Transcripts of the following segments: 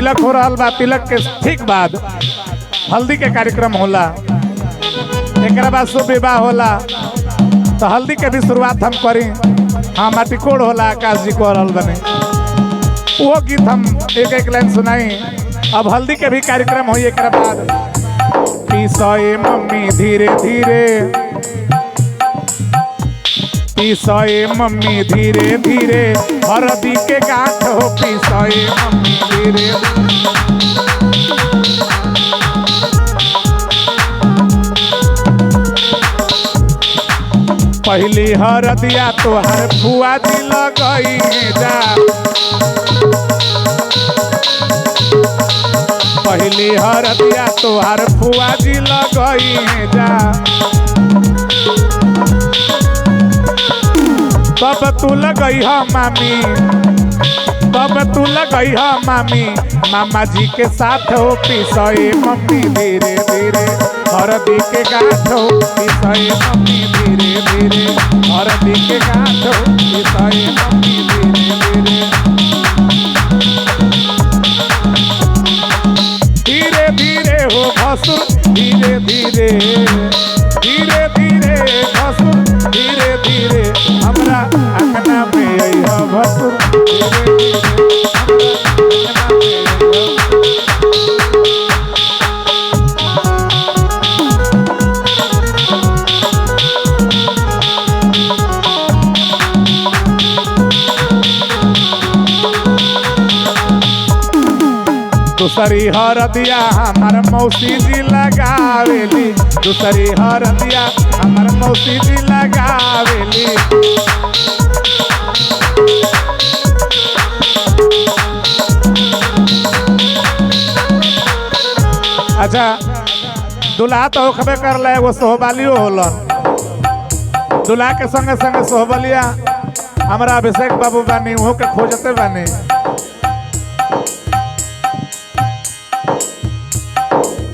तिलक हो रहा बा। तिलक के ठीक बाद हल्दी के कार्यक्रम होला, एक बाद शुभ विवाह होला। तो हल्दी के भी शुरुआत हम करी। हाँ, माटीकोड़ होला, आकाश जी को रहल बने वो गीत हम एक एक लाइन सुनाई। अब हल्दी के भी कार्यक्रम हो एक बाद। पीसए मम्मी धीरे धीरे, पीसए मम्मी धीरे धीरे, हरदी के गांठ हो पीसए मम्मी धीरे। पहली हरदिया तोहर फुआ जी लगई जा, पहली हरदिया तोहर फुआ जी लगई जा। तब तू लगई ह मामी, तब तू लगई ह मामी, मामा जी के साथ हो पीसए मम्मी धीरे धीरे, हरदी के गांठ हो पीसए मम्मी धीरे धीरे, हरदी के गांठ हो पीसए मम्मी धीरे धीरे, धीरे धीरे हो भसुर धीरे धीरे, धीरे धीरे भसुर धीरे धीरे, हमरा अंगना में अइह भसुर धीरे धीरे, दूसरी हरदिया हमार मौसी जी लगावेली, दूसरी हरदिया हमार मौसी जी लगावेली। अच्छा, दुल्हा तो होखबे कर ले, वो सोहबालियो होलन। दुल्हा के संगे संगे सोहबलिया हमारा अभिषेक बाबू बानी, वो के खोजते बानी।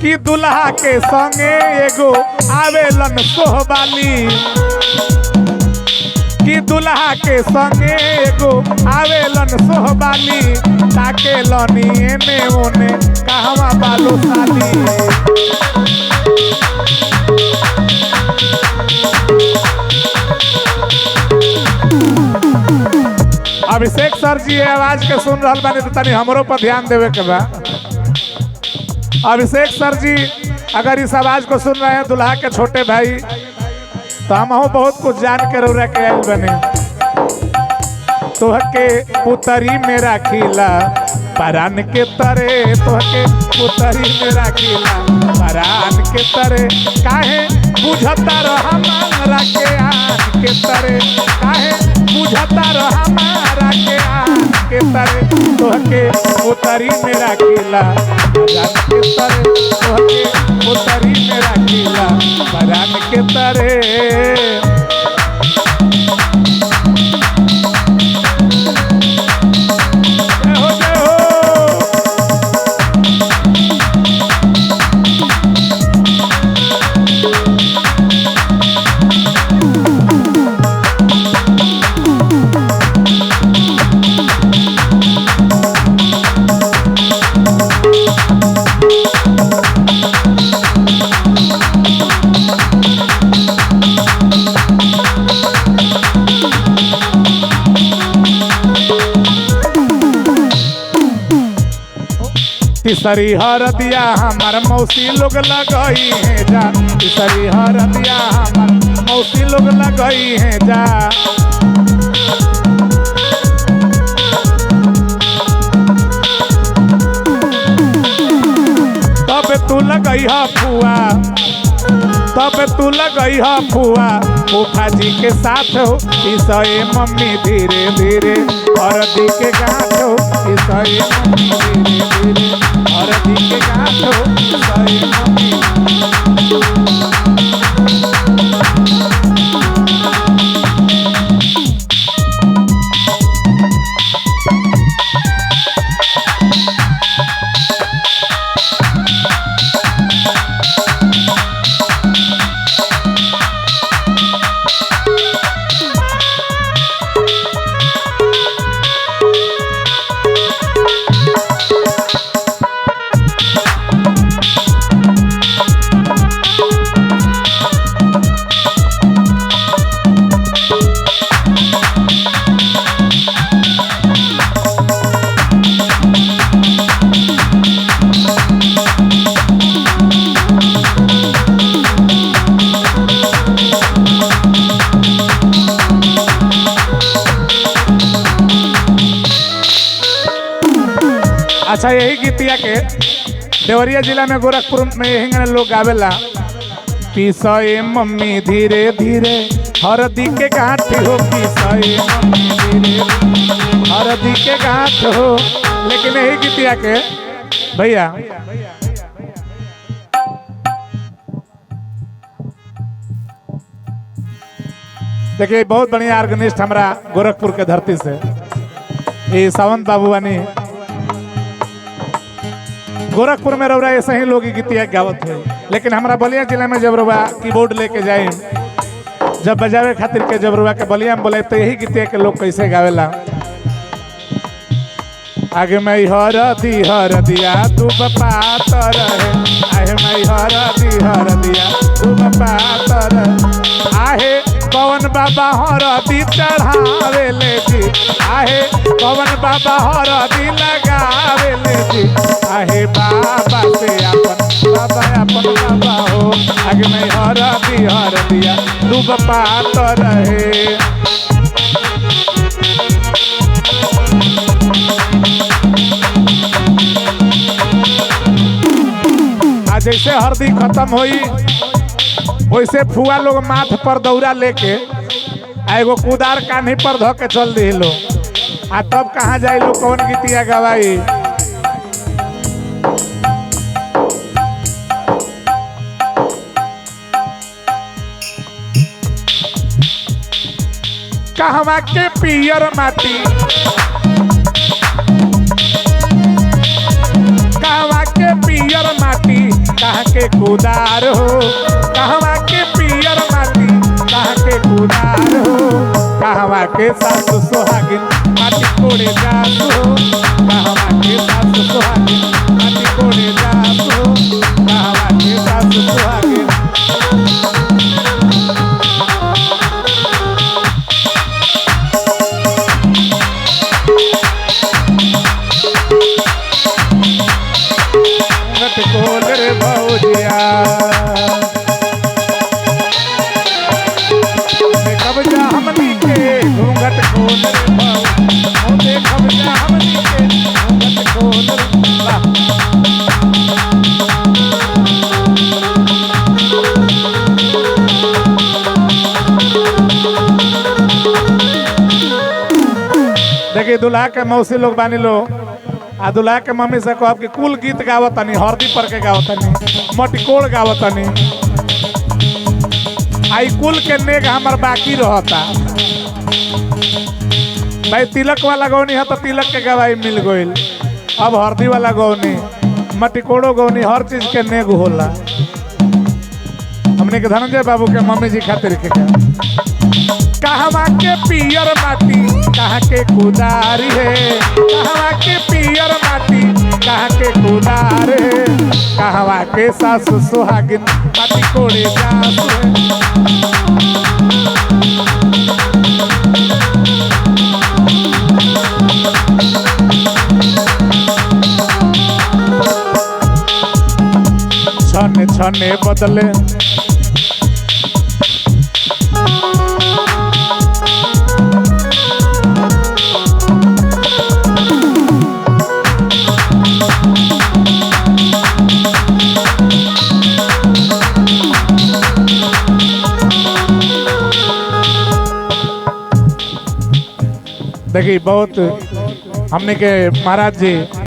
कि दुल्हा के संगे एगो आवेलन सोहबाली, कि दुल्हा के संगे एगो आवेलन सोहबाली, ताके लनी एने ओने कहवा बालो साली। अभिषेक सर जी आवाज के सुन रहल बानी तो तनी हमरो पर ध्यान देवे के बा। अभिषेक सर जी अगर इस आवाज को सुन रहे हैं दुल्हा के छोटे भाई, तो हम बहुत कुछ जान के रौरा के आइल बने। तोहके पुतरी मेरा खिला परान के तरे, तोहके पुतरी मेरा खिला परान के तरे, काहे बुझता रह हमारा के आन के तरे, काहे बुझता रह हमारा के आन के तरे, तोहके पुतरी मेरा खिला परान के तरे, तोहके पुतरी मेरा खिला परान के तरे। तीसरी हरदिया हमार मौसी लोग लगई है जा, तीसरी हरदिया हमार मौसी लोग लगई है जा। तब तू लगई ह फुआ, तब तू लगई ह फुआ, फूफा जी के साथ हो पीसए मम्मी धीरे धीरे, हरदी के गांठ हो पीसए मम्मी धीरे धीरे, हरदी के गांठ हो पीसए मम्मी। अच्छा यही गीतिया के देवरिया जिला में गोरखपुर में यही लोग गावेला। पीसए मम्मी धीरे धीरे हरदी के गांठ हो, पीसए मम्मी धीरे हरदी के गांठ हो। लेकिन यही गीतिया के भैया देखिए बहुत बढ़िया ऑर्गेनिस्ट हमारा गोरखपुर के धरती से ये सावंत बाबू बनी गोरखपुर में रउरा ऐसे ही लोग गीतिया गावत है। लेकिन हमारा बलिया जिला में जब रुआ कीबोर्ड लेके जाए जब बजावे खातिर के जब रुआ के बलिया में बोले तो यही गीतिया के लोग कैसे गावेला। आगे मैं हर दिया तू पात रहे, आहे मैं हर दिया तू पात रहे। आहे पवन बाबा हरदी चढ़ावे ले जी, आहे पवन बाबा हरदी लगावे ले जी। आहे बाबा से अपन बाबा हो, आगे मैं हर दिया डूब पात रहे। आज जैसे हरदी खत्म हुई वैसे फुआ लोग माथ पर दौरा लेके एगो कुदार कान्ही पर धो के चल दी लो। आ तब कहाँ जाए लो कौन गीतिया गवाई। कहवा के पियर माटी, कहवा के पियर माटी कहाँ के कुदार हो, कहवा के पियर माटी कहाँ के कुदार हो। कहवा के सासु सुहागिन माटी कोड़े जात हो, कहवा के सासु सुहागिन माटी कोड़े जात हो, कहवा के सासु सुहागिन। रे भौजिया कब जा हमनी के घूंघट खोल रे भौजी, कब जा हमनी के घूंघट खोल रे। देखिए दुल्हा के मौसी लोग बानी लो आ दुल्हा के मम्मी से कहो कि कुल गीत गावतनी, हरदी पर के गावतनी, मटिकोड़ गावतनी। आई कुल के नेग हमार बाकी रहता। भाई तिलक वाला गौनी है तो तिलक के गवाही मिल गईल। अब हरदी वाला गौनी, मटिकोड़ो गौनी, हर चीज के नेग होला। हमने के धनंजय बाबू के मम्मी जी खातिर के कहवा के पियर माटी कहाँ के कुदारी है, कहवा के पियर माटी कहाँ के कुदार है। कहवा के सासु सुहागिन माटी कोड़े जात है। छने छने बदले देखिए बहुत हमने के महाराज जी